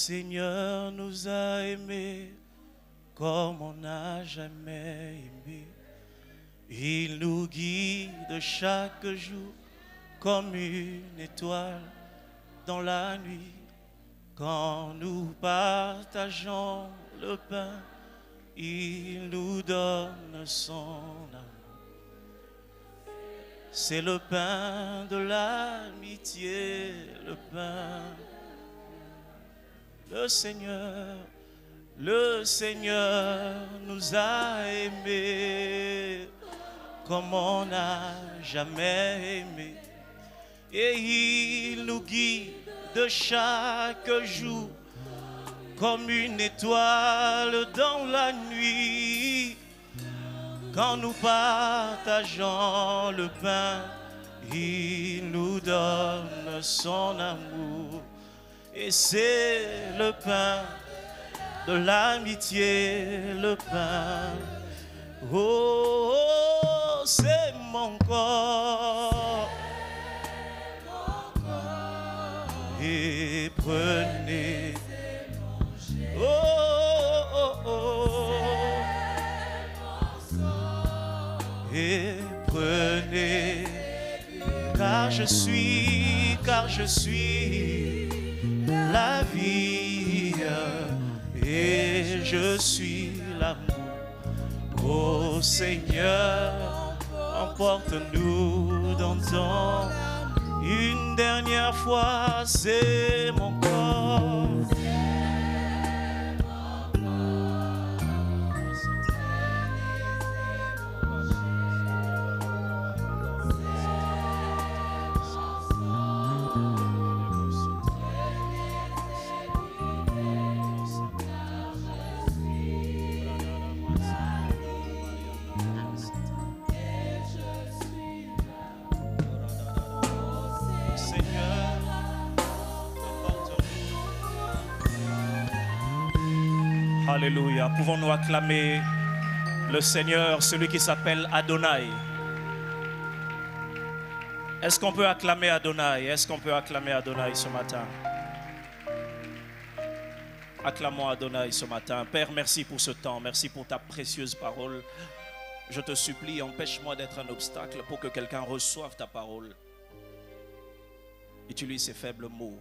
Seigneur nous a aimés comme on n'a jamais aimé. Il nous guide chaque jour comme une étoile dans la nuit. Quand nous partageons le pain, il nous donne son amour. C'est le pain de l'amitié, le pain. Le Seigneur nous a aimés comme on n'a jamais aimé. Et il nous guide de chaque jour comme une étoile dans la nuit. Quand nous partageons le pain, il nous donne son amour. Et c'est le pain de l'amitié, le pain. Oh, oh, c'est mon corps. Et prenez. Oh, oh, oh. Et prenez. Car je suis la vie et je suis l'amour. Oh Seigneur, emporte-nous dans ton. Une dernière fois, c'est mon corps. Alléluia. Pouvons-nous acclamer le Seigneur, celui qui s'appelle Adonai? Est-ce qu'on peut acclamer Adonai? Est-ce qu'on peut acclamer Adonai ce matin? Acclamons Adonai ce matin. Père, merci pour ce temps. Merci pour ta précieuse parole. Je te supplie, empêche-moi d'être un obstacle pour que quelqu'un reçoive ta parole. Utilise ces faibles mots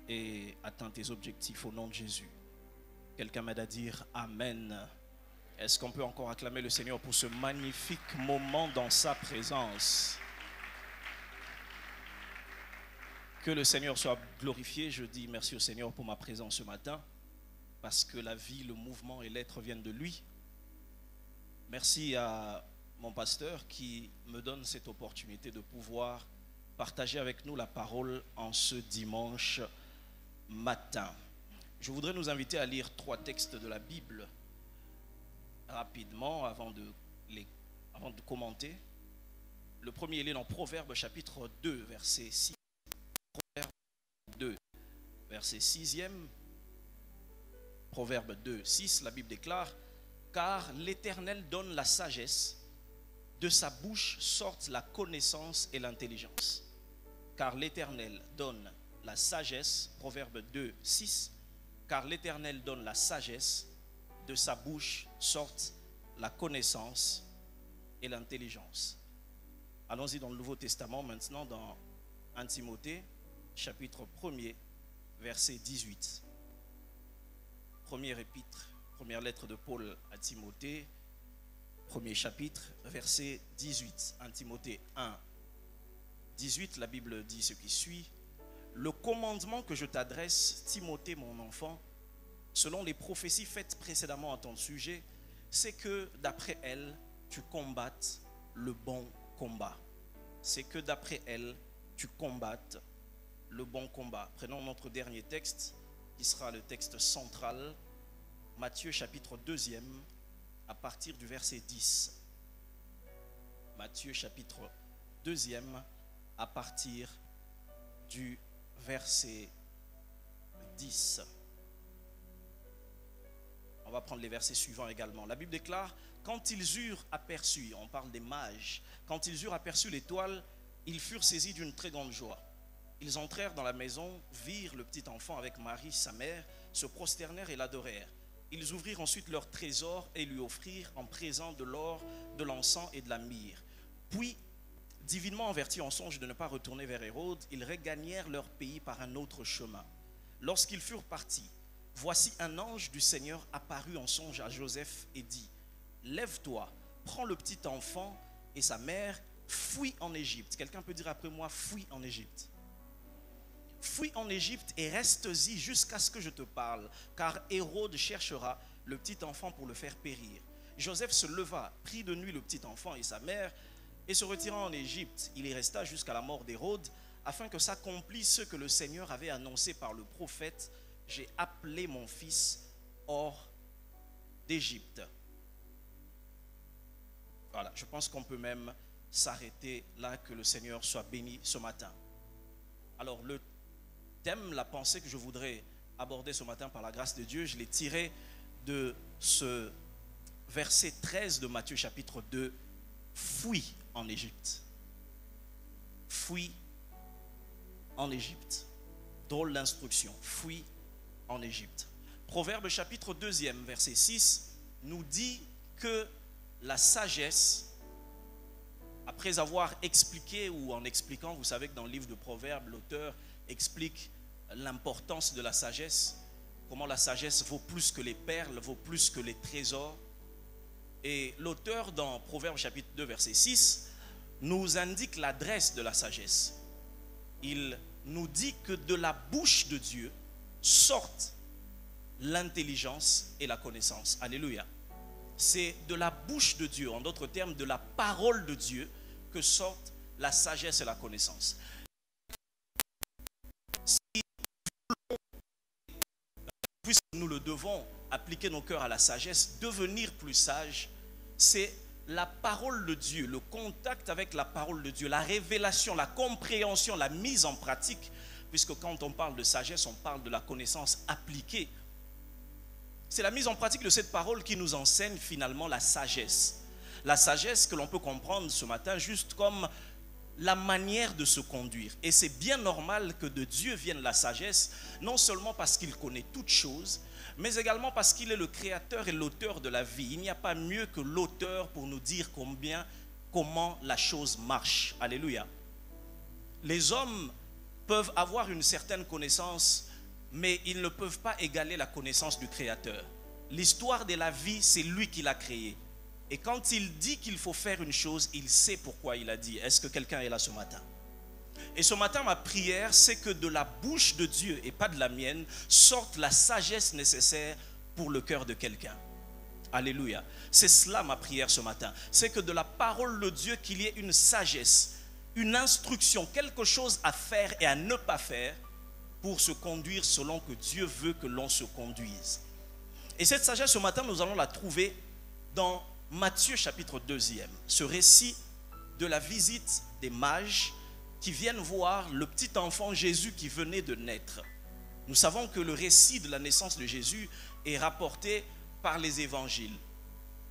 et atteins tes objectifs au nom de Jésus. Quelqu'un m'aide à dire Amen. Est-ce qu'on peut encore acclamer le Seigneur pour ce magnifique moment dans sa présence? Que le Seigneur soit glorifié. Je dis merci au Seigneur pour ma présence ce matin, parce que la vie, le mouvement et l'être viennent de lui. Merci à mon pasteur qui me donne cette opportunité de pouvoir partager avec nous la parole en ce dimanche matin. Je voudrais nous inviter à lire 3 textes de la Bible rapidement avant de commenter. Le premier, il est dans Proverbe chapitre 2, verset 6. Proverbe 2, verset 6e. Proverbe 2, 6, la Bible déclare: car l'Éternel donne la sagesse, de sa bouche sortent la connaissance et l'intelligence. Car l'Éternel donne la sagesse, Proverbe 2, 6. Car l'Éternel donne la sagesse, de sa bouche sortent la connaissance et l'intelligence. Allons-y dans le Nouveau Testament maintenant, dans 1 Timothée, chapitre 1er, verset 18. Première épître, première lettre de Paul à Timothée, premier chapitre, verset 18. 1 Timothée 1, 18, la Bible dit ce qui suit. Le commandement que je t'adresse, Timothée, mon enfant, selon les prophéties faites précédemment à ton sujet, c'est que d'après elles, tu combattes le bon combat. C'est que d'après elles, tu combattes le bon combat. Prenons notre dernier texte, qui sera le texte central, Matthieu chapitre 2e, à partir du verset 10. Matthieu chapitre 2e, à partir du verset 10. On va prendre les versets suivants également. La Bible déclare: quand ils eurent aperçu, on parle des mages, quand ils eurent aperçu l'étoile, ils furent saisis d'une très grande joie. Ils entrèrent dans la maison, virent le petit enfant avec Marie, sa mère, se prosternèrent et l'adorèrent. Ils ouvrirent ensuite leur trésor et lui offrirent en présent de l'or, de l'encens et de la myrrhe. Puis, divinement avertis en songe de ne pas retourner vers Hérode, ils regagnèrent leur pays par un autre chemin. Lorsqu'ils furent partis, voici un ange du Seigneur apparut en songe à Joseph et dit: lève-toi, prends le petit enfant et sa mère, fuis en Égypte. Quelqu'un peut dire après moi: fuis en Égypte. Fuis en Égypte et reste-y jusqu'à ce que je te parle, car Hérode cherchera le petit enfant pour le faire périr. Joseph se leva, prit de nuit le petit enfant et sa mère, et se retirant en Égypte, il y resta jusqu'à la mort d'Hérode, afin que s'accomplisse ce que le Seigneur avait annoncé par le prophète: j'ai appelé mon fils hors d'Égypte. Voilà, je pense qu'on peut même s'arrêter là, que le Seigneur soit béni ce matin. Alors le thème, la pensée que je voudrais aborder ce matin par la grâce de Dieu, je l'ai tiré de ce verset 13 de Matthieu chapitre 2, fuis en Égypte. Fuis en Égypte. Drôle d'instruction, fuis en Égypte. Proverbe chapitre 2, verset 6 nous dit que la sagesse, après avoir expliqué ou en expliquant, vous savez que dans le livre de Proverbes, l'auteur explique l'importance de la sagesse, comment la sagesse vaut plus que les perles, vaut plus que les trésors. Et l'auteur dans Proverbes chapitre 2 verset 6 nous indique l'adresse de la sagesse. Il nous dit que de la bouche de Dieu sortent l'intelligence et la connaissance. Alléluia. C'est de la bouche de Dieu, en d'autres termes, de la parole de Dieu, que sortent la sagesse et la connaissance. Puisque nous le devons appliquer nos cœurs à la sagesse, devenir plus sage, c'est la parole de Dieu, le contact avec la parole de Dieu, la révélation, la compréhension, la mise en pratique, puisque quand on parle de sagesse, on parle de la connaissance appliquée. C'est la mise en pratique de cette parole qui nous enseigne finalement la sagesse. La sagesse que l'on peut comprendre ce matin juste comme la manière de se conduire. Et c'est bien normal que de Dieu vienne la sagesse, non seulement parce qu'il connaît toutes choses, mais également parce qu'il est le créateur et l'auteur de la vie. Il n'y a pas mieux que l'auteur pour nous dire comment la chose marche. Alléluia. Les hommes peuvent avoir une certaine connaissance, mais ils ne peuvent pas égaler la connaissance du créateur. L'histoire de la vie, c'est lui qui l'a créée. Et quand il dit qu'il faut faire une chose, il sait pourquoi il a dit. Est-ce que quelqu'un est là ce matin? Et ce matin, ma prière, c'est que de la bouche de Dieu, et pas de la mienne, sorte la sagesse nécessaire pour le cœur de quelqu'un. Alléluia. C'est cela ma prière ce matin. C'est que de la parole de Dieu, qu'il y ait une sagesse, une instruction, quelque chose à faire et à ne pas faire pour se conduire selon que Dieu veut que l'on se conduise. Et cette sagesse ce matin, nous allons la trouver dans Matthieu chapitre 2, ce récit de la visite des mages qui viennent voir le petit enfant Jésus qui venait de naître. Nous savons que le récit de la naissance de Jésus est rapporté par les évangiles.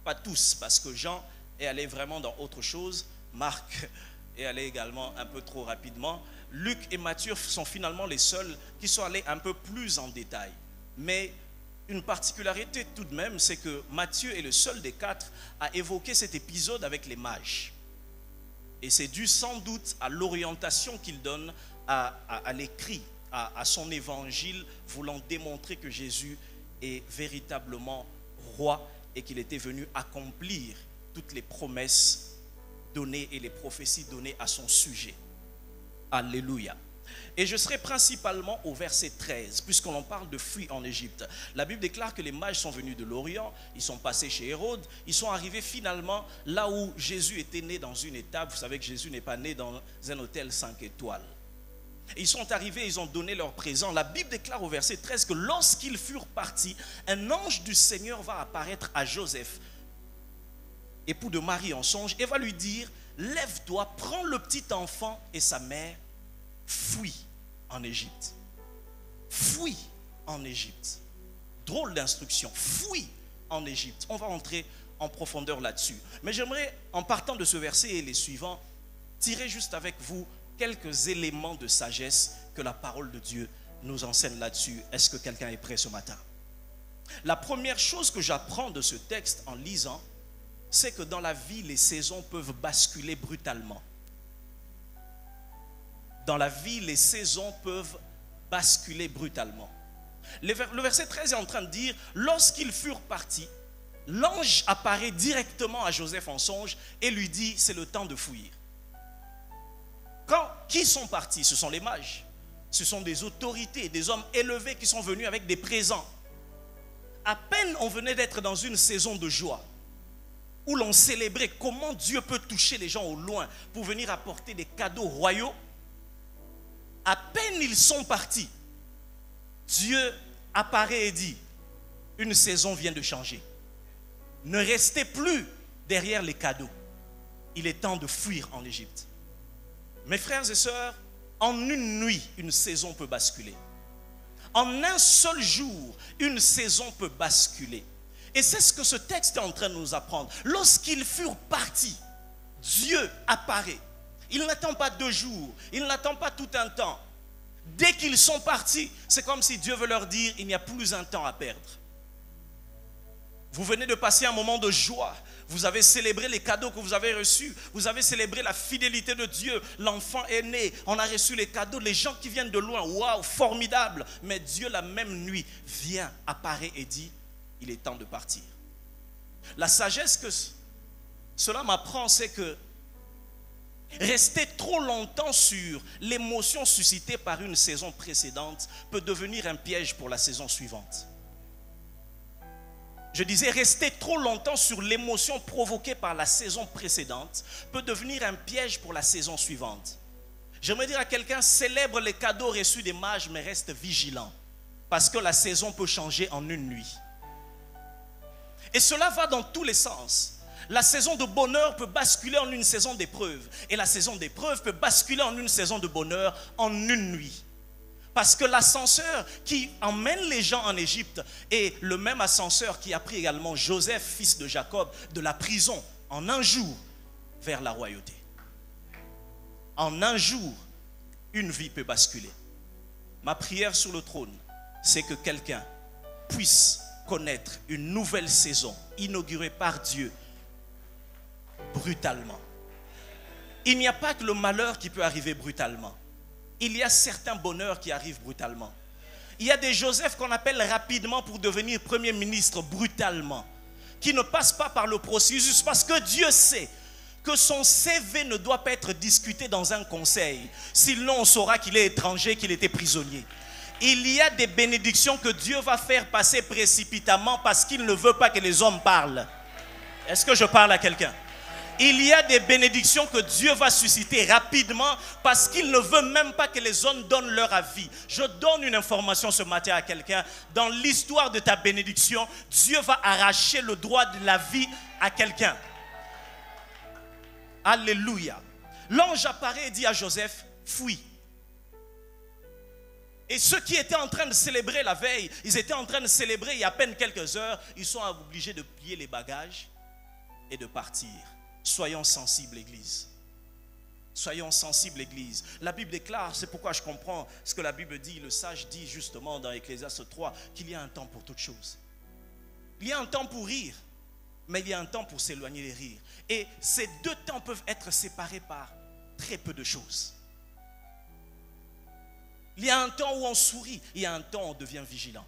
Pas tous, parce que Jean est allé vraiment dans autre chose. Marc est allé également un peu trop rapidement. Luc et Matthieu sont finalement les seuls qui sont allés un peu plus en détail. Mais une particularité tout de même, c'est que Matthieu est le seul des quatre à évoquer cet épisode avec les mages. Et c'est dû sans doute à l'orientation qu'il donne à l'écrit, à son évangile, voulant démontrer que Jésus est véritablement roi et qu'il était venu accomplir toutes les promesses données et les prophéties données à son sujet. Alléluia. Et je serai principalement au verset 13, puisqu'on en parle de fuir en Égypte. La Bible déclare que les mages sont venus de l'Orient, ils sont passés chez Hérode, ils sont arrivés finalement là où Jésus était né dans une étable. Vous savez que Jésus n'est pas né dans un hôtel 5 étoiles. Ils sont arrivés, ils ont donné leur présent. La Bible déclare au verset 13 que lorsqu'ils furent partis, un ange du Seigneur va apparaître à Joseph, époux de Marie en songe, et va lui dire: lève-toi, prends le petit enfant et sa mère, fuis en Égypte. Fuis en Égypte. Drôle d'instruction. Fuis en Égypte. On va entrer en profondeur là-dessus. Mais j'aimerais, en partant de ce verset et les suivants, tirer juste avec vous quelques éléments de sagesse que la parole de Dieu nous enseigne là-dessus. Est-ce que quelqu'un est prêt ce matin? La première chose que j'apprends de ce texte en lisant, c'est que dans la vie, les saisons peuvent basculer brutalement. Dans la vie, les saisons peuvent basculer brutalement. Le verset 13 est en train de dire, lorsqu'ils furent partis, l'ange apparaît directement à Joseph en songe et lui dit, c'est le temps de fuir. Qui sont partis? Ce sont les mages. Ce sont des autorités, des hommes élevés qui sont venus avec des présents. À peine on venait d'être dans une saison de joie, où l'on célébrait comment Dieu peut toucher les gens au loin pour venir apporter des cadeaux royaux. À peine ils sont partis, Dieu apparaît et dit, une saison vient de changer. Ne restez plus derrière les cadeaux. Il est temps de fuir en Égypte. Mes frères et sœurs, en une nuit, une saison peut basculer. En un seul jour, une saison peut basculer. Et c'est ce que ce texte est en train de nous apprendre. Lorsqu'ils furent partis, Dieu apparaît. Il n'attend pas 2 jours, il n'attend pas tout un temps. Dès qu'ils sont partis, c'est comme si Dieu veut leur dire, il n'y a plus un temps à perdre. Vous venez de passer un moment de joie. Vous avez célébré les cadeaux que vous avez reçus. Vous avez célébré la fidélité de Dieu. L'enfant est né. On a reçu les cadeaux. Les gens qui viennent de loin, waouh, formidable. Mais Dieu, la même nuit, vient, apparaît et dit, il est temps de partir. La sagesse que cela m'apprend, c'est que rester trop longtemps sur l'émotion suscitée par une saison précédente peut devenir un piège pour la saison suivante. Je disais, rester trop longtemps sur l'émotion provoquée par la saison précédente peut devenir un piège pour la saison suivante. J'aimerais dire à quelqu'un, célèbre les cadeaux reçus des mages, mais reste vigilant. Parce que la saison peut changer en une nuit. Et cela va dans tous les sens. La saison de bonheur peut basculer en une saison d'épreuve. Et la saison d'épreuve peut basculer en une saison de bonheur en une nuit. Parce que l'ascenseur qui emmène les gens en Égypte est le même ascenseur qui a pris également Joseph, fils de Jacob, de la prison en un jour vers la royauté. En un jour, une vie peut basculer. Ma prière sur le trône, c'est que quelqu'un puisse connaître une nouvelle saison inaugurée par Dieu brutalement. Il n'y a pas que le malheur qui peut arriver brutalement. Il y a certains bonheurs qui arrivent brutalement. Il y a des Joseph qu'on appelle rapidement pour devenir Premier ministre brutalement, qui ne passent pas par le processus parce que Dieu sait que son CV ne doit pas être discuté dans un conseil. Sinon on saura qu'il est étranger, qu'il était prisonnier. Il y a des bénédictions que Dieu va faire passer précipitamment parce qu'il ne veut pas que les hommes parlent. Est-ce que je parle à quelqu'un? Il y a des bénédictions que Dieu va susciter rapidement parce qu'il ne veut même pas que les hommes donnent leur avis. Je donne une information ce matin à quelqu'un. Dans l'histoire de ta bénédiction, Dieu va arracher le droit de la vie à quelqu'un. Alléluia. L'ange apparaît et dit à Joseph, fuis. Et ceux qui étaient en train de célébrer la veille, ils étaient en train de célébrer il y a à peine quelques heures, ils sont obligés de plier les bagages et de partir. Soyons sensibles, Église. Soyons sensibles, Église. La Bible déclare, c'est pourquoi je comprends ce que la Bible dit. Le sage dit justement dans Ecclésiaste 3 qu'il y a un temps pour toutes choses. Il y a un temps pour rire, mais il y a un temps pour s'éloigner des rires. Et ces 2 temps peuvent être séparés par très peu de choses. Il y a un temps où on sourit, il y a un temps où on devient vigilant.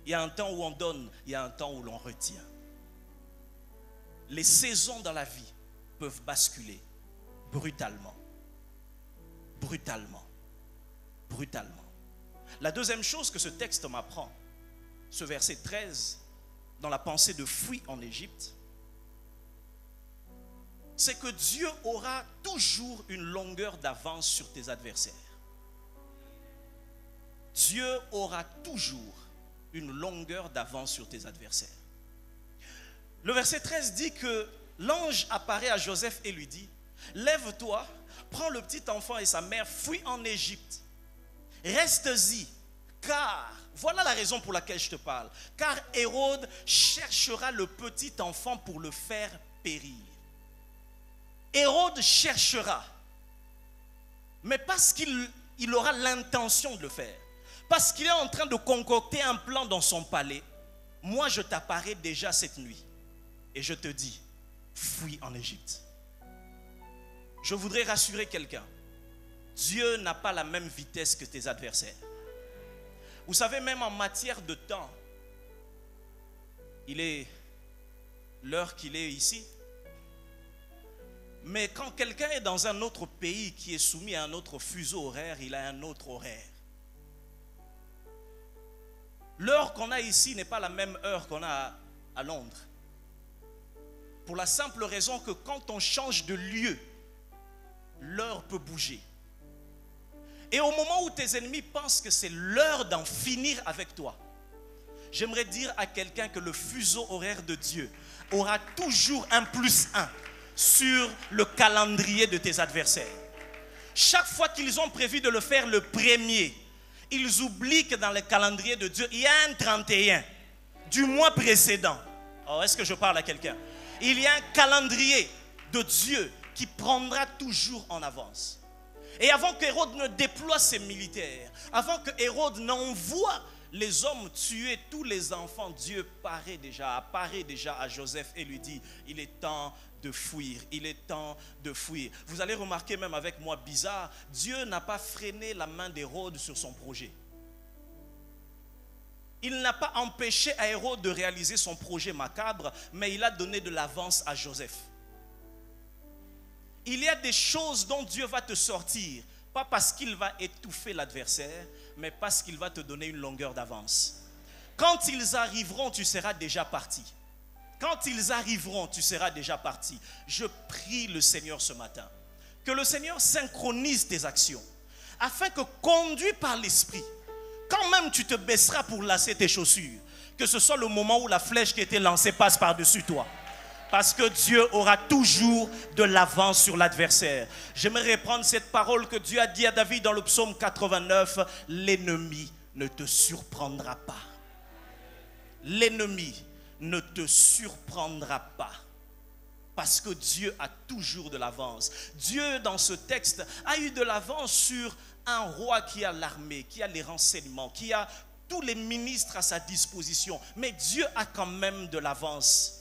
Il y a un temps où on donne, il y a un temps où l'on retient. Les saisons dans la vie peuvent basculer brutalement. Brutalement. Brutalement. La deuxième chose que ce texte m'apprend, ce verset 13, dans la pensée de fuir en Égypte, c'est que Dieu aura toujours une longueur d'avance sur tes adversaires. Dieu aura toujours une longueur d'avance sur tes adversaires. Le verset 13 dit que l'ange apparaît à Joseph et lui dit, lève-toi, prends le petit enfant et sa mère, fuis en Égypte. Reste-y, car, voilà la raison pour laquelle je te parle, car Hérode cherchera le petit enfant pour le faire périr. Hérode cherchera, mais parce qu'il il aura l'intention de le faire. Parce qu'il est en train de concocter un plan dans son palais. Moi, je t'apparais déjà cette nuit. Et je te dis, fuis en Égypte. Je voudrais rassurer quelqu'un. Dieu n'a pas la même vitesse que tes adversaires. Vous savez, même en matière de temps, il est l'heure qu'il est ici. Mais quand quelqu'un est dans un autre pays qui est soumis à un autre fuseau horaire, il a un autre horaire. L'heure qu'on a ici n'est pas la même heure qu'on a à Londres. Pour la simple raison que quand on change de lieu, l'heure peut bouger. Et au moment où tes ennemis pensent que c'est l'heure d'en finir avec toi, j'aimerais dire à quelqu'un que le fuseau horaire de Dieu aura toujours un +1 sur le calendrier de tes adversaires. Chaque fois qu'ils ont prévu de le faire le premier, ils oublient que dans le calendrier de Dieu, il y a un 31 du mois précédent. Oh, est-ce que je parle à quelqu'un? Il y a un calendrier de Dieu qui prendra toujours en avance. Et avant que Hérode ne déploie ses militaires, avant que Hérode n'envoie les hommes tuer tous les enfants, Dieu apparaît déjà à Joseph et lui dit, il est temps de fuir, il est temps de fuir. Vous allez remarquer même avec moi bizarre, Dieu n'a pas freiné la main d'Hérode sur son projet. Il n'a pas empêché à Hérode de réaliser son projet macabre, mais il a donné de l'avance à Joseph. Il y a des choses dont Dieu va te sortir, pas parce qu'il va étouffer l'adversaire, mais parce qu'il va te donner une longueur d'avance. Quand ils arriveront, tu seras déjà parti. Quand ils arriveront, tu seras déjà parti. Je prie le Seigneur ce matin, que le Seigneur synchronise tes actions, afin que, conduit par l'Esprit, quand même tu te baisseras pour lasser tes chaussures, que ce soit le moment où la flèche qui a été lancée passe par-dessus toi. Parce que Dieu aura toujours de l'avance sur l'adversaire. J'aimerais reprendre cette parole que Dieu a dit à David dans le psaume 89. L'ennemi ne te surprendra pas. L'ennemi ne te surprendra pas. Parce que Dieu a toujours de l'avance. Dieu, dans ce texte, a eu de l'avance sur un roi qui a l'armée, qui a les renseignements, qui a tous les ministres à sa disposition. Mais Dieu a quand même de l'avance.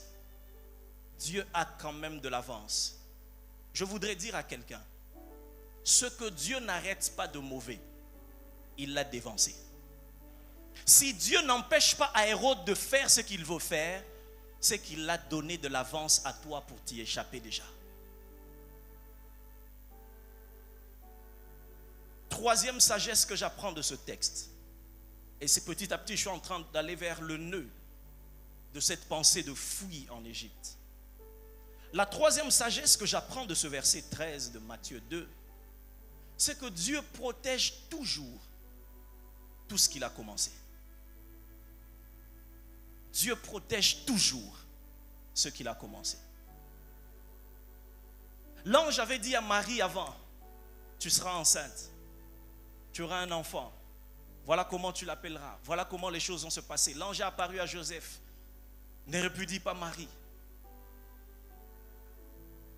Dieu a quand même de l'avance. Je voudrais dire à quelqu'un, ce que Dieu n'arrête pas de mauvais, il l'a dévancé. Si Dieu n'empêche pas à Hérode de faire ce qu'il veut faire, c'est qu'il l'a donné de l'avance à toi pour t'y échapper déjà. Troisième sagesse que j'apprends de ce texte, et c'est petit à petit je suis en train d'aller vers le nœud de cette pensée de fuir en Égypte. La troisième sagesse que j'apprends de ce verset 13 de Matthieu 2, c'est que Dieu protège toujours tout ce qu'il a commencé. Dieu protège toujours ce qu'il a commencé. L'ange avait dit à Marie avant, tu seras enceinte, tu auras un enfant, voilà comment tu l'appelleras, voilà comment les choses vont se passer. L'ange a apparu à Joseph, ne répudie pas Marie.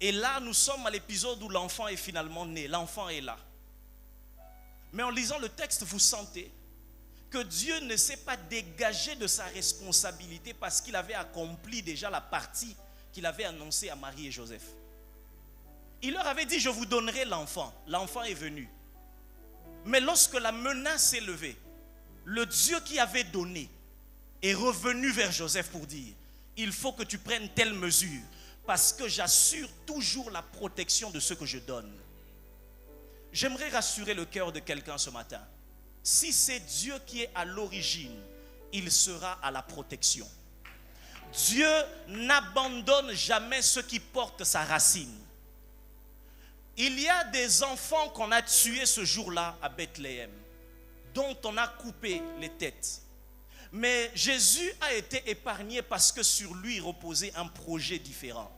Et là, nous sommes à l'épisode où l'enfant est finalement né. L'enfant est là. Mais en lisant le texte, vous sentez que Dieu ne s'est pas dégagé de sa responsabilité parce qu'il avait accompli déjà la partie qu'il avait annoncée à Marie et Joseph. Il leur avait dit, je vous donnerai l'enfant. L'enfant est venu. Mais lorsque la menace s'est levée, le Dieu qui avait donné est revenu vers Joseph pour dire, il faut que tu prennes telle mesure. Parce que j'assure toujours la protection de ce que je donne. J'aimerais rassurer le cœur de quelqu'un ce matin. Si c'est Dieu qui est à l'origine, il sera à la protection. Dieu n'abandonne jamais ceux qui portent sa racine. Il y a des enfants qu'on a tués ce jour-là à Bethléem, dont on a coupé les têtes. Mais Jésus a été épargné parce que sur lui reposait un projet différent.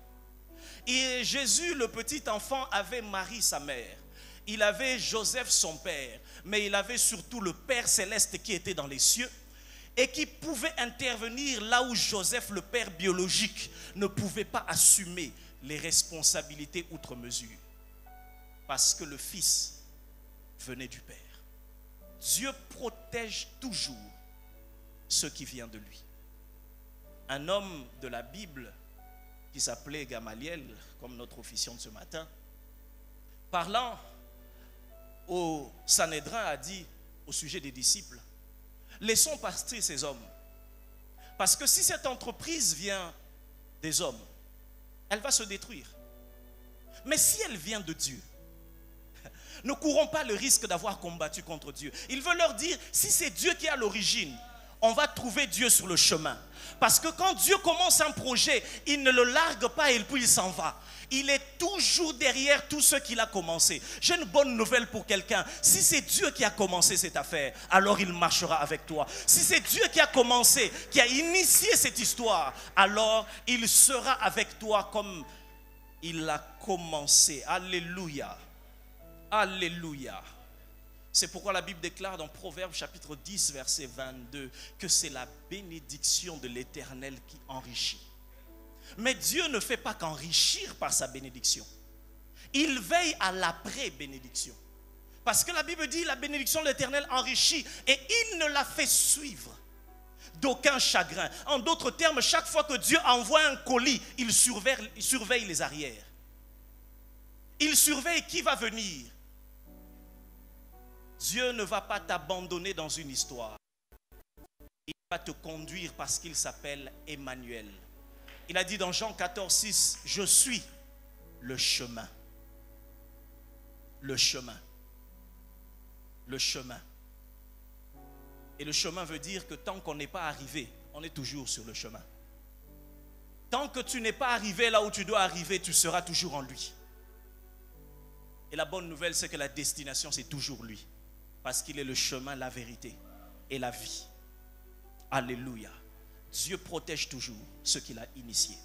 Et Jésus, le petit enfant, avait Marie, sa mère. Il avait Joseph, son père. Mais il avait surtout le Père céleste qui était dans les cieux et qui pouvait intervenir là où Joseph, le père biologique, ne pouvait pas assumer les responsabilités outre mesure. Parce que le Fils venait du Père. Dieu protège toujours ce qui vient de lui. Un homme de la Bible qui s'appelait Gamaliel, comme notre officiant de ce matin, parlant au Sanhédrin, a dit au sujet des disciples: laissons partir ces hommes, parce que si cette entreprise vient des hommes, elle va se détruire. Mais si elle vient de Dieu, ne courons pas le risque d'avoir combattu contre Dieu. Il veut leur dire, si c'est Dieu qui est à l'origine, on va trouver Dieu sur le chemin. Parce que quand Dieu commence un projet, il ne le largue pas et puis il s'en va. Il est toujours derrière tout ce qu'il a commencé. J'ai une bonne nouvelle pour quelqu'un. Si c'est Dieu qui a commencé cette affaire, alors il marchera avec toi. Si c'est Dieu qui a commencé, qui a initié cette histoire, alors il sera avec toi comme il a commencé. Alléluia. Alléluia. C'est pourquoi la Bible déclare dans Proverbes chapitre 10 verset 22 que c'est la bénédiction de l'Éternel qui enrichit. Mais Dieu ne fait pas qu'enrichir par sa bénédiction. Il veille à l'après-bénédiction. Parce que la Bible dit la bénédiction de l'Éternel enrichit et il ne la fait suivre d'aucun chagrin. En d'autres termes, chaque fois que Dieu envoie un colis, il surveille les arrières. Il surveille qui va venir. Dieu ne va pas t'abandonner dans une histoire. Il va te conduire parce qu'il s'appelle Emmanuel. Il a dit dans Jean 14, 6, je suis le chemin. Le chemin. Le chemin. Et le chemin veut dire que tant qu'on n'est pas arrivé, on est toujours sur le chemin. Tant que tu n'es pas arrivé là où tu dois arriver, tu seras toujours en lui. Et la bonne nouvelle, c'est que la destination, c'est toujours lui. Parce qu'il est le chemin, la vérité et la vie. Alléluia. Dieu protège toujours ce qu'il a initié.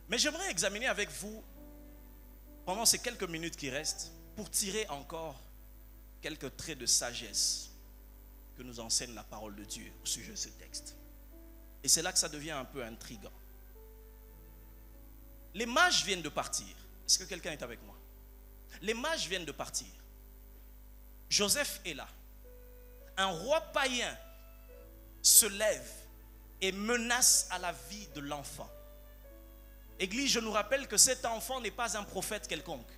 Mais j'aimerais examiner avec vous, pendant ces quelques minutes qui restent, pour tirer encore quelques traits de sagesse que nous enseigne la parole de Dieu au sujet de ce texte. Et c'est là que ça devient un peu intriguant. Les mages viennent de partir. Est-ce que quelqu'un est avec moi? Les mages viennent de partir. Joseph est là. Un roi païen se lève et menace à la vie de l'enfant. Église, je nous rappelle que cet enfant n'est pas un prophète quelconque.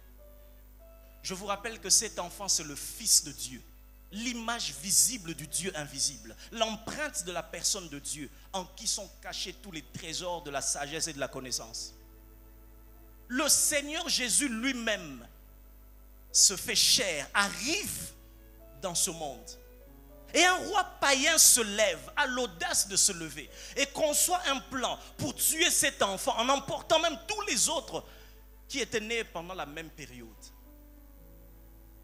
Je vous rappelle que cet enfant, c'est le Fils de Dieu. L'image visible du Dieu invisible. L'empreinte de la personne de Dieu en qui sont cachés tous les trésors de la sagesse et de la connaissance. Le Seigneur Jésus lui-même se fait chair, arrive dans ce monde. Et un roi païen se lève, a l'audace de se lever et conçoit un plan pour tuer cet enfant en emportant même tous les autres qui étaient nés pendant la même période.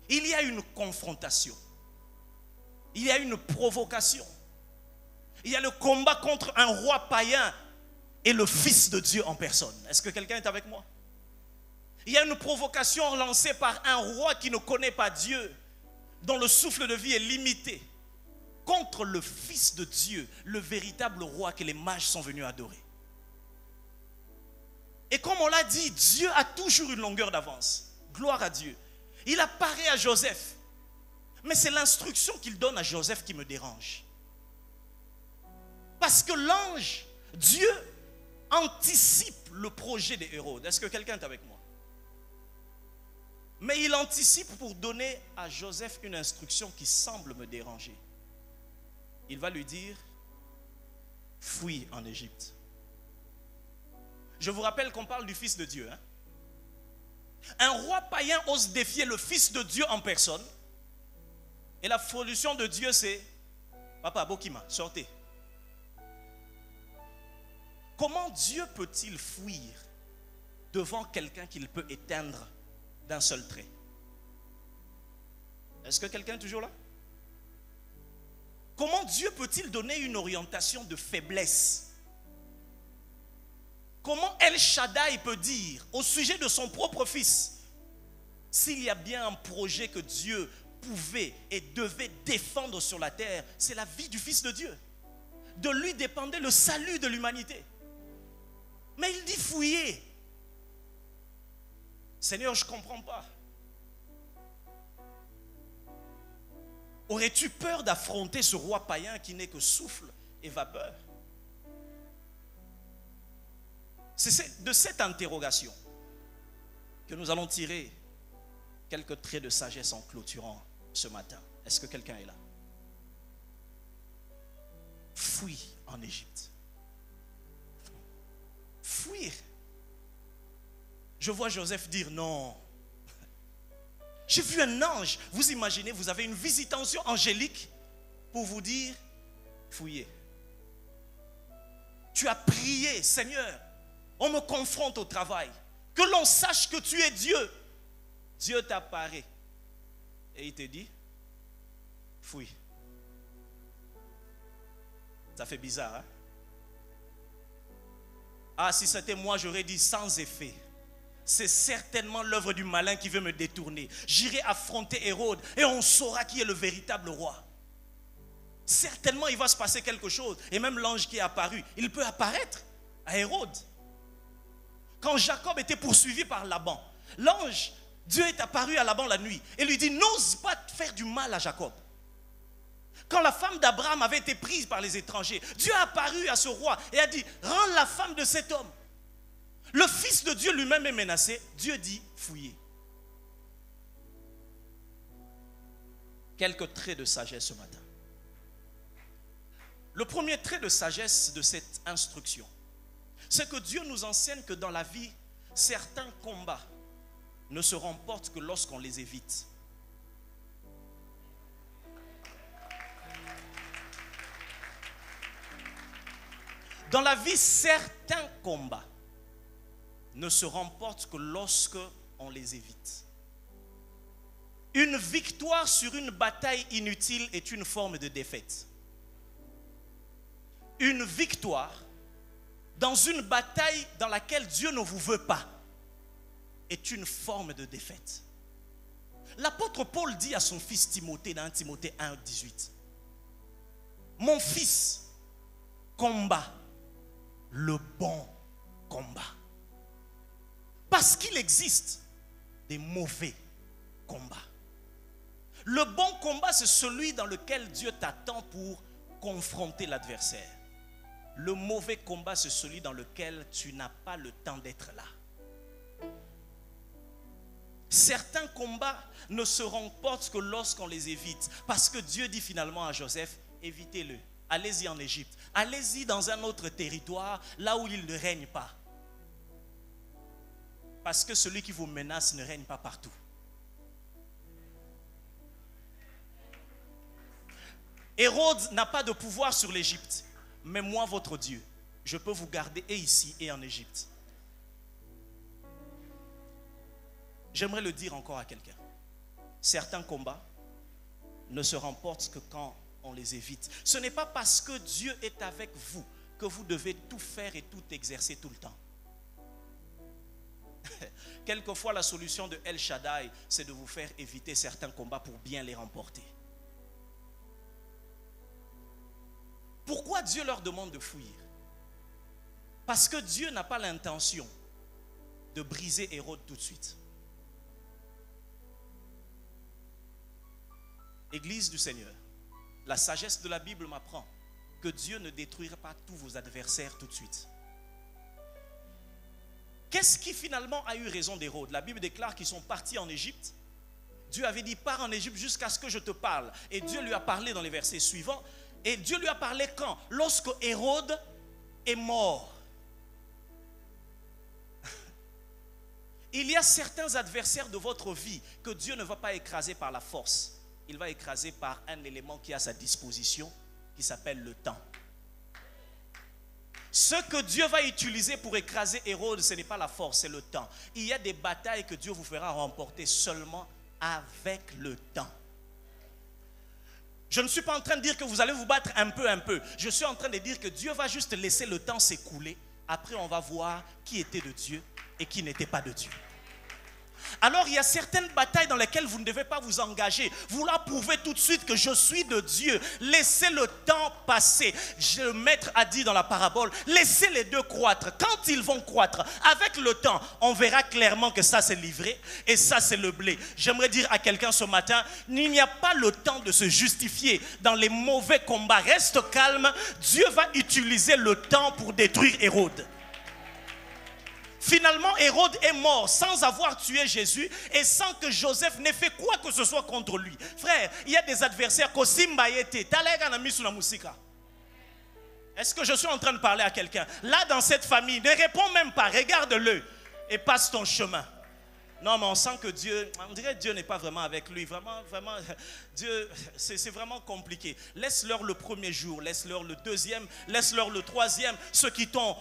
Il y a une confrontation. Il y a une provocation. Il y a le combat contre un roi païen et le Fils de Dieu en personne. Est-ce que quelqu'un est avec moi? Il y a une provocation lancée par un roi qui ne connaît pas Dieu, dont le souffle de vie est limité, contre le Fils de Dieu, le véritable roi que les mages sont venus adorer. Et comme on l'a dit, Dieu a toujours une longueur d'avance. Gloire à Dieu. Il apparaît à Joseph. Mais c'est l'instruction qu'il donne à Joseph qui me dérange. Parce que l'ange, Dieu, anticipe le projet des Hérode. Est-ce que quelqu'un est avec moi? Mais il anticipe pour donner à Joseph une instruction qui semble me déranger. Il va lui dire, fuis en Égypte. Je vous rappelle qu'on parle du Fils de Dieu. Hein? Un roi païen ose défier le Fils de Dieu en personne. Et la solution de Dieu, c'est, Papa, Bokima, sortez. Comment Dieu peut-il fuir devant quelqu'un qu'il peut éteindre d'un seul trait? Est-ce que quelqu'un est toujours là? Comment Dieu peut-il donner une orientation de faiblesse? Comment El Shaddai peut dire au sujet de son propre fils, s'il y a bien un projet que Dieu pouvait et devait défendre sur la terre, c'est la vie du Fils de Dieu. De lui dépendait le salut de l'humanité. Mais il dit fouiller. Seigneur, je ne comprends pas. Aurais-tu peur d'affronter ce roi païen qui n'est que souffle et vapeur? C'est de cette interrogation que nous allons tirer quelques traits de sagesse en clôturant ce matin. Est-ce que quelqu'un est là? Fuis en Égypte. Fuir. Je vois Joseph dire non. J'ai vu un ange. Vous imaginez, vous avez une visitation angélique pour vous dire fuyez. Tu as prié, Seigneur, on me confronte au travail. Que l'on sache que tu es Dieu. Dieu t'apparaît. Et il te dit fuis. Ça fait bizarre, hein? Ah, si c'était moi, j'aurais dit sans effet. C'est certainement l'œuvre du malin qui veut me détourner. J'irai affronter Hérode et on saura qui est le véritable roi. Certainement, il va se passer quelque chose. Et même l'ange qui est apparu, il peut apparaître à Hérode. Quand Jacob était poursuivi par Laban, l'ange, Dieu est apparu à Laban la nuit et lui dit, n'ose pas faire du mal à Jacob. Quand la femme d'Abraham avait été prise par les étrangers, Dieu a apparu à ce roi et a dit, rends la femme de cet homme. Le fils de Dieu lui-même est menacé. Dieu dit, fuyez. Quelques traits de sagesse ce matin. Le premier trait de sagesse de cette instruction, c'est que Dieu nous enseigne que dans la vie, certains combats ne se remportent que lorsqu'on les évite. Dans la vie, certains combats ne se remportent que lorsque on les évite. Une victoire sur une bataille inutile est une forme de défaite. Une victoire dans une bataille dans laquelle Dieu ne vous veut pas est une forme de défaite. L'apôtre Paul dit à son fils Timothée dans 1 Timothée 1, 18, mon fils, combat le bon combat. Parce qu'il existe des mauvais combats. Le bon combat, c'est celui dans lequel Dieu t'attend pour confronter l'adversaire. Le mauvais combat, c'est celui dans lequel tu n'as pas le temps d'être là. Certains combats ne se remportent que lorsqu'on les évite. Parce que Dieu dit finalement à Joseph, évitez-le. Allez-y en Égypte. Allez-y dans un autre territoire, là où il ne règne pas. Parce que celui qui vous menace ne règne pas partout. Hérode n'a pas de pouvoir sur l'Égypte. Mais moi, votre Dieu, je peux vous garder et ici et en Égypte. J'aimerais le dire encore à quelqu'un. Certains combats ne se remportent que quand on les évite. Ce n'est pas parce que Dieu est avec vous que vous devez tout faire et tout exercer tout le temps. Quelquefois, la solution de El Shaddai, c'est de vous faire éviter certains combats pour bien les remporter. Pourquoi Dieu leur demande de fuir? Parce que Dieu n'a pas l'intention de briser Hérode tout de suite. Église du Seigneur, la sagesse de la Bible m'apprend que Dieu ne détruira pas tous vos adversaires tout de suite. Qu'est-ce qui finalement a eu raison d'Hérode? La Bible déclare qu'ils sont partis en Égypte. Dieu avait dit, pars en Égypte jusqu'à ce que je te parle. Et Dieu lui a parlé dans les versets suivants. Et Dieu lui a parlé quand? Lorsque Hérode est mort. Il y a certains adversaires de votre vie que Dieu ne va pas écraser par la force. Il va écraser par un élément qui est à sa disposition, qui s'appelle le temps. Ce que Dieu va utiliser pour écraser Hérode, ce n'est pas la force, c'est le temps. Il y a des batailles que Dieu vous fera remporter seulement avec le temps. Je ne suis pas en train de dire que vous allez vous battre un peu. Je suis en train de dire que Dieu va juste laisser le temps s'écouler. Après, on va voir qui était de Dieu et qui n'était pas de Dieu. Alors il y a certaines batailles dans lesquelles vous ne devez pas vous engager. Vouloir prouver tout de suite que je suis de Dieu. Laissez le temps passer. Le maître a dit dans la parabole, laissez les deux croître. Quand ils vont croître, avec le temps, on verra clairement que ça c'est l'ivraie et ça c'est le blé. J'aimerais dire à quelqu'un ce matin, il n'y a pas le temps de se justifier dans les mauvais combats. Reste calme, Dieu va utiliser le temps pour détruire Hérode. Finalement, Hérode est mort sans avoir tué Jésus et sans que Joseph n'ait fait quoi que ce soit contre lui. Frère, il y a des adversaires. Est-ce que je suis en train de parler à quelqu'un? Là, dans cette famille, ne réponds même pas. Regarde-le et passe ton chemin. Non, mais on sent que Dieu, on dirait que Dieu n'est pas vraiment avec lui. Vraiment, Dieu, c'est vraiment compliqué. Laisse-leur le premier jour, laisse-leur le deuxième, laisse-leur le troisième. Ceux qui t'ont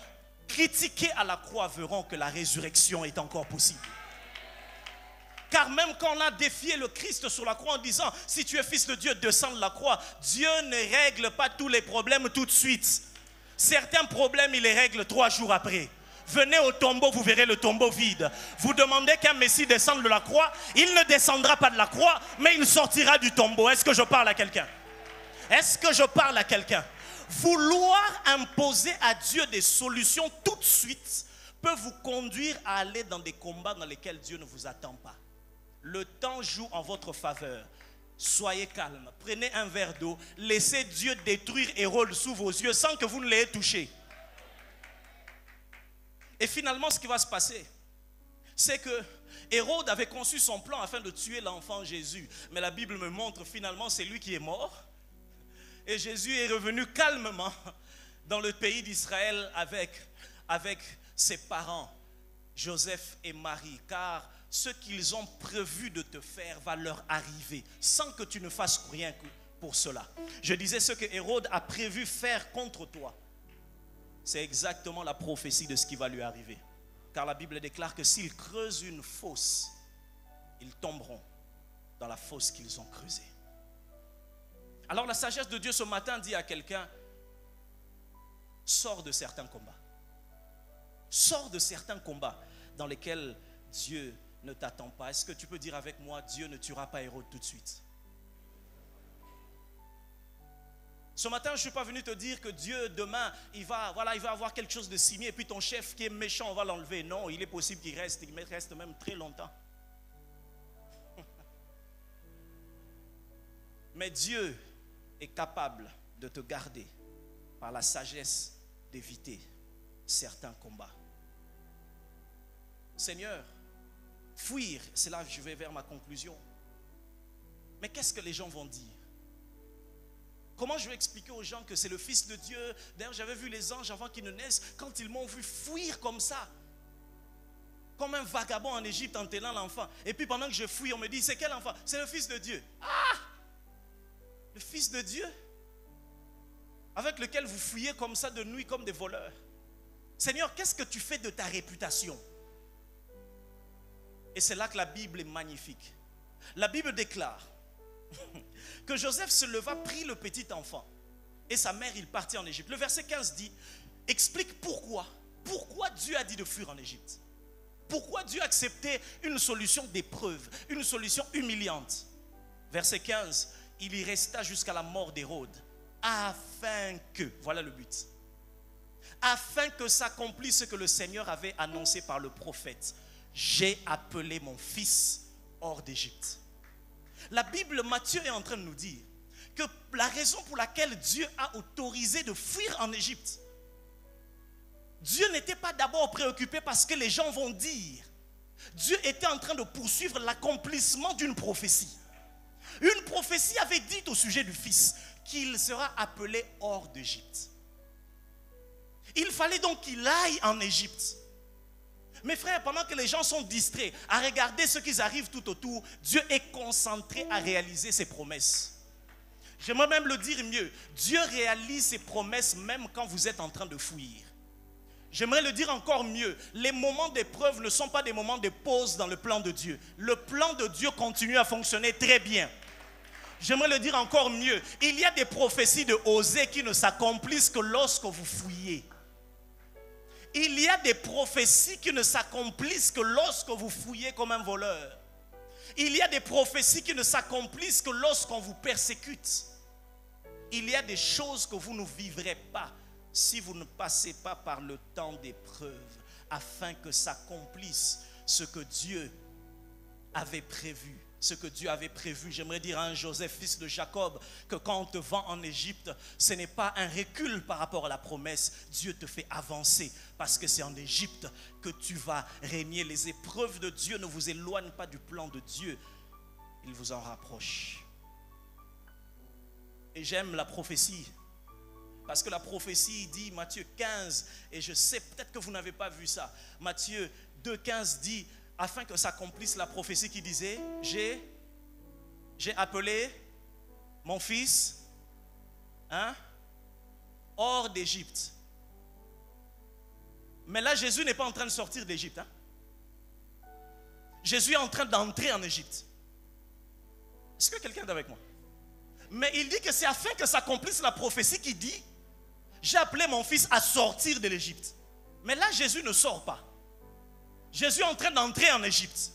critiqués à la croix verront que la résurrection est encore possible. Car même quand on a défié le Christ sur la croix en disant si tu es fils de Dieu, descends de la croix, Dieu ne règle pas tous les problèmes tout de suite. Certains problèmes, il les règle 3 jours après. Venez au tombeau, vous verrez le tombeau vide. Vous demandez qu'un Messie descende de la croix, il ne descendra pas de la croix, mais il sortira du tombeau. Est-ce que je parle à quelqu'un? Est-ce que je parle à quelqu'un? Vouloir imposer à Dieu des solutions tout de suite peut vous conduire à aller dans des combats dans lesquels Dieu ne vous attend pas. Le temps joue en votre faveur. Soyez calme, prenez un verre d'eau, laissez Dieu détruire Hérode sous vos yeux sans que vous ne l'ayez touché. Et finalement, ce qui va se passer, c'est que Hérode avait conçu son plan afin de tuer l'enfant Jésus. Mais la Bible me montre finalement c'est lui qui est mort. Et Jésus est revenu calmement dans le pays d'Israël avec ses parents, Joseph et Marie. Car ce qu'ils ont prévu de te faire va leur arriver sans que tu ne fasses rien pour cela. Je disais ce que Hérode a prévu faire contre toi. C'est exactement la prophétie de ce qui va lui arriver. Car la Bible déclare que s'ils creusent une fosse, ils tomberont dans la fosse qu'ils ont creusée. Alors la sagesse de Dieu ce matin dit à quelqu'un, sors de certains combats. Sors de certains combats dans lesquels Dieu ne t'attend pas. Est-ce que tu peux dire avec moi, Dieu ne tuera pas Hérode tout de suite? Ce matin, je ne suis pas venu te dire que Dieu, demain, il va avoir quelque chose de signé et puis ton chef qui est méchant, on va l'enlever. Non, il est possible qu'il reste, il reste même très longtemps. Mais Dieu est capable de te garder par la sagesse d'éviter certains combats. Seigneur, fuir, c'est là que je vais vers ma conclusion. Mais qu'est-ce que les gens vont dire? Comment je vais expliquer aux gens que c'est le Fils de Dieu? D'ailleurs, j'avais vu les anges avant qu'ils ne naissent, quand ils m'ont vu fuir comme ça, comme un vagabond en Égypte en tenant l'enfant. Et puis pendant que je fuis, on me dit, c'est quel enfant? C'est le Fils de Dieu. Ah! Le Fils de Dieu, avec lequel vous fuyez comme ça de nuit comme des voleurs. Seigneur, qu'est-ce que tu fais de ta réputation? Et c'est là que la Bible est magnifique. La Bible déclare que Joseph se leva, prit le petit enfant et sa mère, il partit en Égypte. Le verset 15 dit, explique pourquoi Dieu a dit de fuir en Égypte. Pourquoi Dieu a accepté une solution d'épreuve, une solution humiliante. Verset 15, il y resta jusqu'à la mort d'Hérode, afin que, voilà le but, afin que s'accomplisse ce que le Seigneur avait annoncé par le prophète. J'ai appelé mon fils hors d'Égypte. La Bible, Matthieu est en train de nous dire que la raison pour laquelle Dieu a autorisé de fuir en Égypte, Dieu n'était pas d'abord préoccupé parce que les gens vont dire. Dieu était en train de poursuivre l'accomplissement d'une prophétie. Une prophétie avait dit au sujet du fils qu'il sera appelé hors d'Égypte. Il fallait donc qu'il aille en Égypte. Mes frères, pendant que les gens sont distraits à regarder ce qui arrive tout autour, Dieu est concentré à réaliser ses promesses. J'aimerais même le dire mieux. Dieu réalise ses promesses même quand vous êtes en train de fuir. J'aimerais le dire encore mieux. Les moments d'épreuve ne sont pas des moments de pause dans le plan de Dieu. Le plan de Dieu continue à fonctionner très bien. J'aimerais le dire encore mieux. Il y a des prophéties de Osée qui ne s'accomplissent que lorsque vous fouillez. Il y a des prophéties qui ne s'accomplissent que lorsque vous fouillez comme un voleur. Il y a des prophéties qui ne s'accomplissent que lorsqu'on vous persécute. Il y a des choses que vous ne vivrez pas si vous ne passez pas par le temps d'épreuve, afin que s'accomplisse ce que Dieu avait prévu. Ce que Dieu avait prévu. J'aimerais dire à un Joseph, fils de Jacob, que quand on te vend en Égypte, ce n'est pas un recul par rapport à la promesse. Dieu te fait avancer parce que c'est en Égypte que tu vas régner. Les épreuves de Dieu ne vous éloignent pas du plan de Dieu. Il vous en rapproche. Et j'aime la prophétie. Parce que la prophétie dit, Matthieu 15, et je sais peut-être que vous n'avez pas vu ça. Matthieu 2,15 dit, afin que s'accomplisse la prophétie qui disait, j'ai appelé mon fils hors d'Égypte. Mais là, Jésus n'est pas en train de sortir d'Égypte. Jésus est en train d'entrer en Égypte. Est-ce que quelqu'un est avec moi? Mais il dit que c'est afin que s'accomplisse la prophétie qui dit, j'ai appelé mon fils à sortir de l'Égypte. Mais là, Jésus ne sort pas. Jésus est en train d'entrer en Égypte.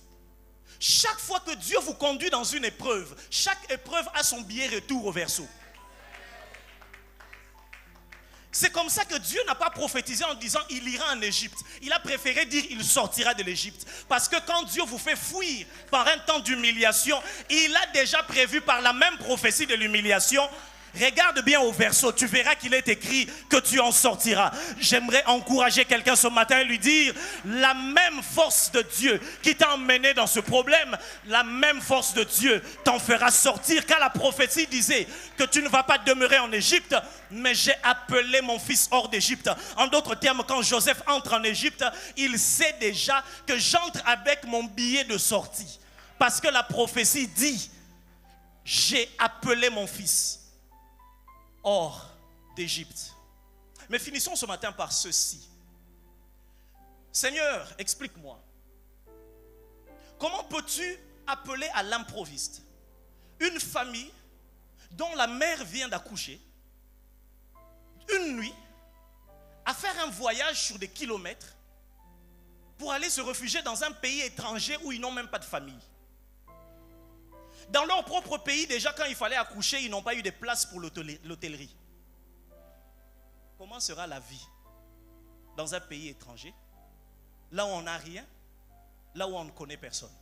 Chaque fois que Dieu vous conduit dans une épreuve, chaque épreuve a son billet retour au verseau. C'est comme ça que Dieu n'a pas prophétisé en disant il ira en Égypte. Il a préféré dire il sortira de l'Égypte. Parce que quand Dieu vous fait fuir par un temps d'humiliation, il a déjà prévu par la même prophétie de l'humiliation. Regarde bien au verseau, tu verras qu'il est écrit que tu en sortiras. J'aimerais encourager quelqu'un ce matin et lui dire, la même force de Dieu qui t'a emmené dans ce problème, la même force de Dieu t'en fera sortir. Car la prophétie disait que tu ne vas pas demeurer en Égypte, mais j'ai appelé mon fils hors d'Égypte. En d'autres termes, quand Joseph entre en Égypte, il sait déjà que j'entre avec mon billet de sortie. Parce que la prophétie dit, j'ai appelé mon fils hors d'Égypte. Mais finissons ce matin par ceci. Seigneur, explique-moi. Comment peux-tu appeler à l'improviste une famille dont la mère vient d'accoucher, une nuit, à faire un voyage sur des kilomètres pour aller se réfugier dans un pays étranger où ils n'ont même pas de famille? Dans leur propre pays, déjà quand il fallait accoucher, ils n'ont pas eu de place pour l'hôtellerie. Comment sera la vie dans un pays étranger, là où on n'a rien, là où on ne connaît personne?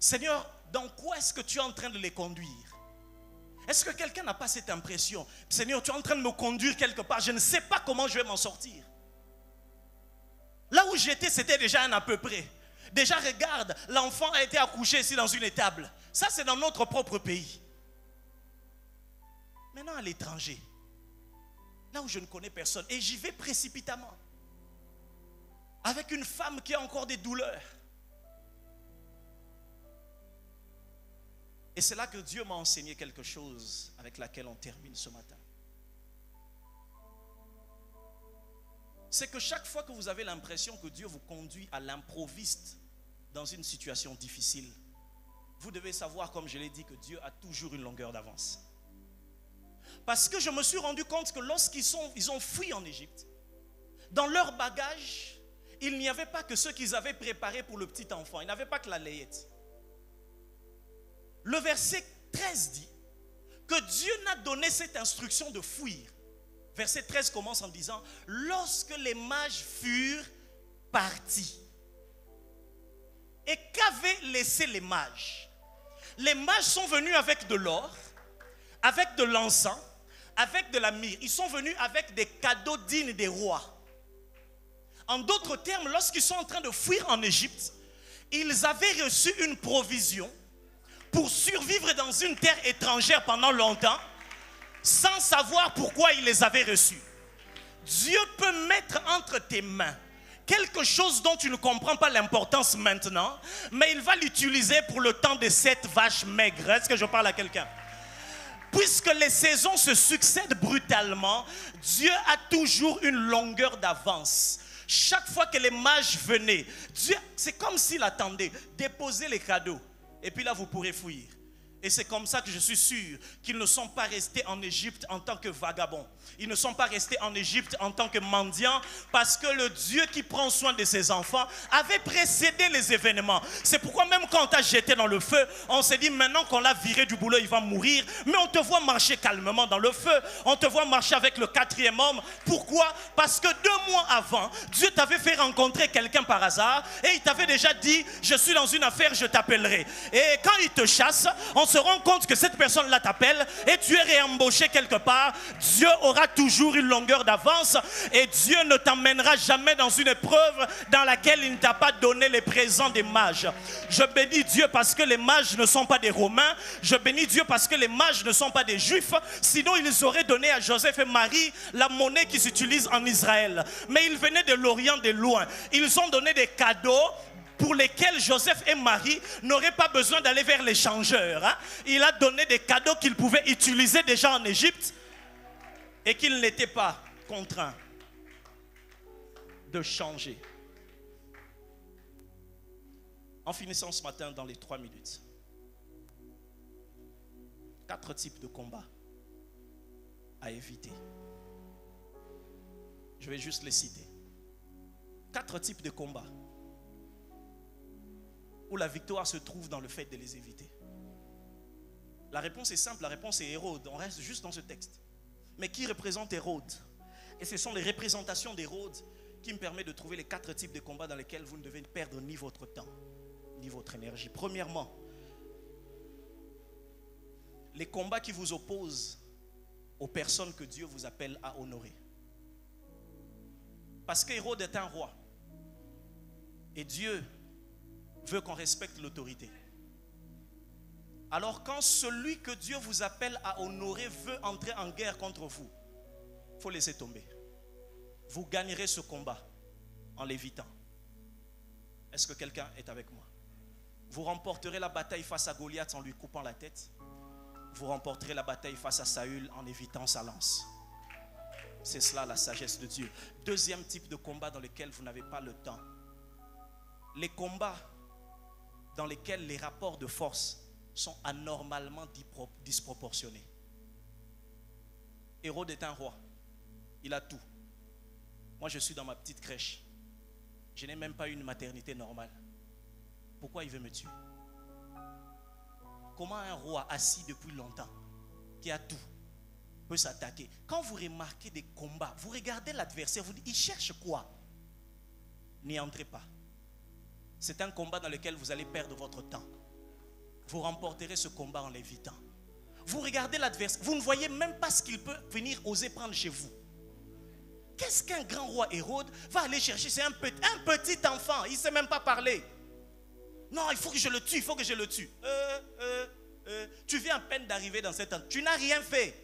Seigneur, dans quoi est-ce que tu es en train de les conduire? Est-ce que quelqu'un n'a pas cette impression? Seigneur, tu es en train de me conduire quelque part, je ne sais pas comment je vais m'en sortir. Là où j'étais, c'était déjà un à peu près. Déjà, regarde, l'enfant a été accouché ici dans une étable. Ça, c'est dans notre propre pays. Maintenant, à l'étranger, là où je ne connais personne, et j'y vais précipitamment, avec une femme qui a encore des douleurs. Et c'est là que Dieu m'a enseigné quelque chose avec laquelle on termine ce matin. C'est que chaque fois que vous avez l'impression que Dieu vous conduit à l'improviste dans une situation difficile, vous devez savoir, comme je l'ai dit, que Dieu a toujours une longueur d'avance. Parce que je me suis rendu compte que lorsqu'ils ont fui en Égypte, dans leur bagage, il n'y avait pas que ceux qu'ils avaient préparés pour le petit enfant. Il n'y avait pas que la layette. Le verset 13 dit que Dieu n'a donné cette instruction de fuir. Verset 13 commence en disant, lorsque les mages furent partis. Et qu'avaient laissé les mages? Les mages sont venus avec de l'or, avec de l'encens, avec de la myrrhe. Ils sont venus avec des cadeaux dignes des rois. En d'autres termes, lorsqu'ils sont en train de fuir en Égypte, ils avaient reçu une provision pour survivre dans une terre étrangère pendant longtemps, sans savoir pourquoi ils les avaient reçus. Dieu peut mettre entre tes mains quelque chose dont tu ne comprends pas l'importance maintenant, mais il va l'utiliser pour le temps de cette vache maigre. Est-ce que je parle à quelqu'un? Puisque les saisons se succèdent brutalement, Dieu a toujours une longueur d'avance. Chaque fois que les mages venaient, Dieu, c'est comme s'il attendait, déposer les cadeaux. Et puis là, vous pourrez fuir. Et c'est comme ça que je suis sûr qu'ils ne sont pas restés en Égypte en tant que vagabonds. Ils ne sont pas restés en Égypte en tant que mendiants, parce que le Dieu qui prend soin de ses enfants avait précédé les événements. C'est pourquoi même quand on t'a jeté dans le feu, on s'est dit maintenant qu'on l'a viré du boulot, il va mourir. Mais on te voit marcher calmement dans le feu. On te voit marcher avec le 4e homme. Pourquoi? Parce que 2 mois avant, Dieu t'avait fait rencontrer quelqu'un par hasard et il t'avait déjà dit, je suis dans une affaire, je t'appellerai. Et quand il te chasse, on se rend compte que cette personne-là t'appelle et tu es réembauché quelque part. Dieu aura toujours une longueur d'avance et Dieu ne t'emmènera jamais dans une épreuve dans laquelle il ne t'a pas donné les présents des mages. Je bénis Dieu parce que les mages ne sont pas des Romains. Je bénis Dieu parce que les mages ne sont pas des Juifs. Sinon, ils auraient donné à Joseph et Marie la monnaie qui s'utilise en Israël. Mais ils venaient de l'Orient, de loin. Ils ont donné des cadeaux pour lesquels Joseph et Marie n'auraient pas besoin d'aller vers l'échangeur. Il a donné des cadeaux qu'ils pouvaient utiliser déjà en Égypte et qu'ils n'étaient pas contraints de changer. En finissant ce matin dans les 3 minutes, 4 types de combats à éviter. Je vais juste les citer. 4 types de combats où la victoire se trouve dans le fait de les éviter. La réponse est simple, la réponse est Hérode. On reste juste dans ce texte. Mais qui représente Hérode? Et ce sont les représentations d'Hérode qui me permettent de trouver les 4 types de combats dans lesquels vous ne devez perdre ni votre temps, ni votre énergie. Premièrement, les combats qui vous opposent aux personnes que Dieu vous appelle à honorer. Parce qu'Hérode est un roi. Et Dieu veut qu'on respecte l'autorité. Alors quand celui que Dieu vous appelle à honorer veut entrer en guerre contre vous, il faut laisser tomber. Vous gagnerez ce combat en l'évitant. Est-ce que quelqu'un est avec moi? Vous remporterez la bataille face à Goliath en lui coupant la tête. Vous remporterez la bataille face à Saül en évitant sa lance. C'est cela la sagesse de Dieu. Deuxième type de combat dans lequel vous n'avez pas le temps. Les combats dans lesquels les rapports de force sont anormalement disproportionnés. Hérode est un roi. Il a tout. Moi, je suis dans ma petite crèche. Je n'ai même pas une maternité normale. Pourquoi il veut me tuer? Comment un roi assis depuis longtemps, qui a tout, peut s'attaquer? Quand vous remarquez des combats, vous regardez l'adversaire, vous dites, il cherche quoi? N'y entrez pas. C'est un combat dans lequel vous allez perdre votre temps. Vous remporterez ce combat en l'évitant. Vous regardez l'adversaire, vous ne voyez même pas ce qu'il peut venir oser prendre chez vous. Qu'est-ce qu'un grand roi Hérode va aller chercher? C'est un petit enfant, il ne sait même pas parler. Non, il faut que je le tue, il faut que je le tue. Tu viens à peine d'arriver dans cette temps. Tu n'as rien fait.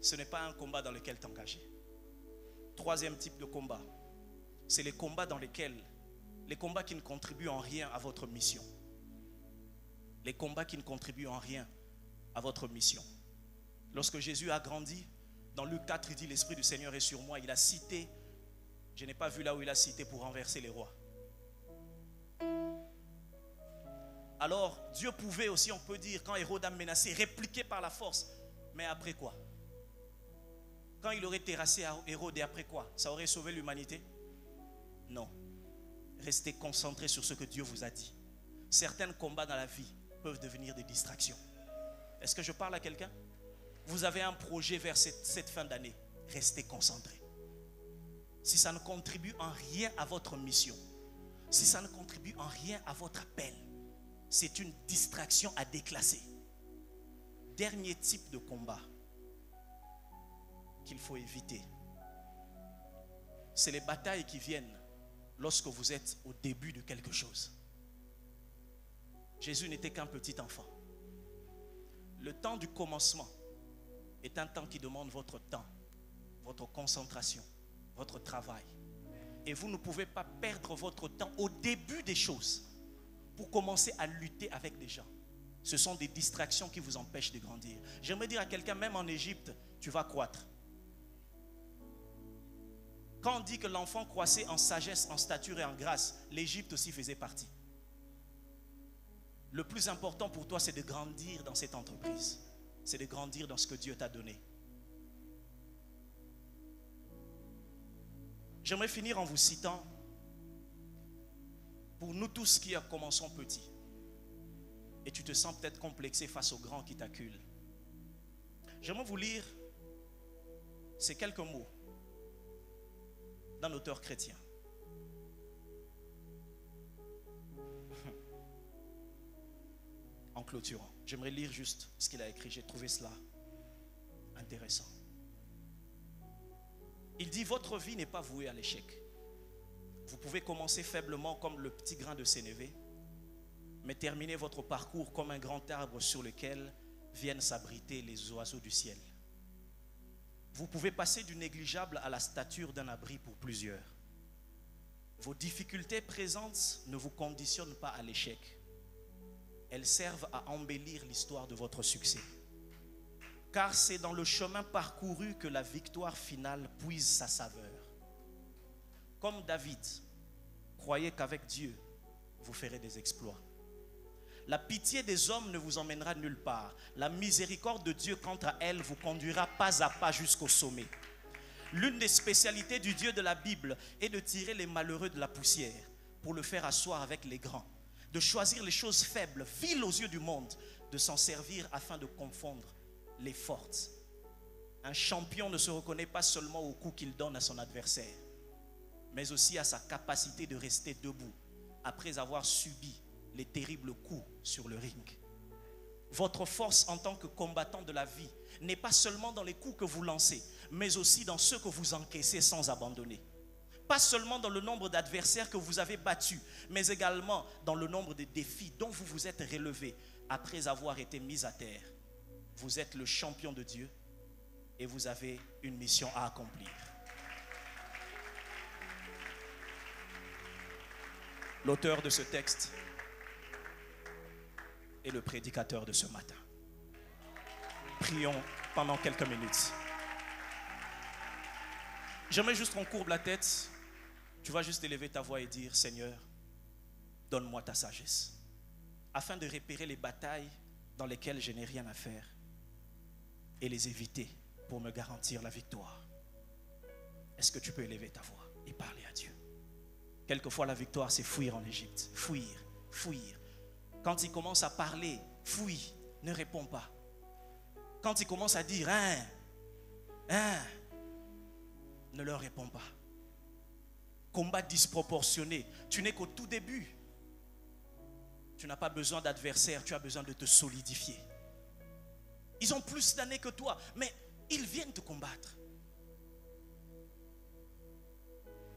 Ce n'est pas un combat dans lequel t'engager. Troisième type de combat, c'est les combats dans lesquels, les combats qui ne contribuent en rien à votre mission. Les combats qui ne contribuent en rien à votre mission. Lorsque Jésus a grandi, dans Luc 4, il dit, l'Esprit du Seigneur est sur moi. Il a cité, je n'ai pas vu là où il a cité pour renverser les rois. Alors, Dieu pouvait aussi, on peut dire, quand Hérode a menacé, répliquer par la force. Mais après quoi? Quand il aurait terrassé Hérode, et après quoi? Ça aurait sauvé l'humanité? Non. Restez concentrés sur ce que Dieu vous a dit. Certains combats dans la vie peuvent devenir des distractions. Est-ce que je parle à quelqu'un? Vous avez un projet vers cette fin d'année. Restez concentrés. Si ça ne contribue en rien à votre mission, si ça ne contribue en rien à votre appel, c'est une distraction à déclasser. Dernier type de combat qu'il faut éviter, c'est les batailles qui viennent lorsque vous êtes au début de quelque chose. Jésus n'était qu'un petit enfant. Le temps du commencement est un temps qui demande votre temps, votre concentration, votre travail. Et vous ne pouvez pas perdre votre temps au début des choses pour commencer à lutter avec des gens. Ce sont des distractions qui vous empêchent de grandir. J'aimerais dire à quelqu'un, même en Égypte, tu vas croître. Quand on dit que l'enfant croissait en sagesse, en stature et en grâce, l'Égypte aussi faisait partie. Le plus important pour toi, c'est de grandir dans cette entreprise. C'est de grandir dans ce que Dieu t'a donné. J'aimerais finir en vous citant, pour nous tous qui commençons petits, et tu te sens peut-être complexé face aux grands qui t'acculent. J'aimerais vous lire ces quelques mots d'un auteur chrétien. En clôturant, j'aimerais lire juste ce qu'il a écrit. J'ai trouvé cela intéressant. Il dit: votre vie n'est pas vouée à l'échec. Vous pouvez commencer faiblement comme le petit grain de sénévé, mais terminer votre parcours comme un grand arbre sur lequel viennent s'abriter les oiseaux du ciel. Vous pouvez passer du négligeable à la stature d'un abri pour plusieurs. Vos difficultés présentes ne vous conditionnent pas à l'échec. Elles servent à embellir l'histoire de votre succès. Car c'est dans le chemin parcouru que la victoire finale puise sa saveur. Comme David, croyez qu'avec Dieu, vous ferez des exploits. La pitié des hommes ne vous emmènera nulle part. La miséricorde de Dieu, quant à elle, vous conduira pas à pas jusqu'au sommet. L'une des spécialités du Dieu de la Bible est de tirer les malheureux de la poussière pour le faire asseoir avec les grands, de choisir les choses faibles, viles aux yeux du monde, de s'en servir afin de confondre les fortes. Un champion ne se reconnaît pas seulement au coup qu'il donne à son adversaire, mais aussi à sa capacité de rester debout après avoir subi les terribles coups sur le ring. Votre force en tant que combattant de la vie n'est pas seulement dans les coups que vous lancez, mais aussi dans ceux que vous encaissez sans abandonner. Pas seulement dans le nombre d'adversaires que vous avez battus, mais également dans le nombre de défis dont vous vous êtes relevé après avoir été mis à terre. Vous êtes le champion de Dieu et vous avez une mission à accomplir. L'auteur de ce texte est le prédicateur de ce matin. Prions pendant quelques minutes. J'aimerais juste qu'on courbe la tête. Tu vas juste élever ta voix et dire: Seigneur, donne-moi ta sagesse, afin de repérer les batailles dans lesquelles je n'ai rien à faire et les éviter pour me garantir la victoire. Est-ce que tu peux élever ta voix et parler à Dieu? Quelquefois la victoire, c'est fuir en Égypte. Fuir, fuir. Quand il commence à parler, fuis, ne réponds pas. Quand il commence à dire ne leur réponds pas. Combat disproportionné. Tu n'es qu'au tout début. Tu n'as pas besoin d'adversaires, tu as besoin de te solidifier. Ils ont plus d'années que toi, mais ils viennent te combattre.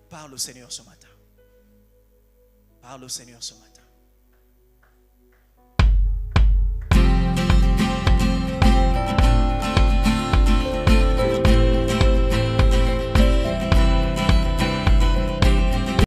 Parle au Seigneur ce matin. Parle au Seigneur ce matin.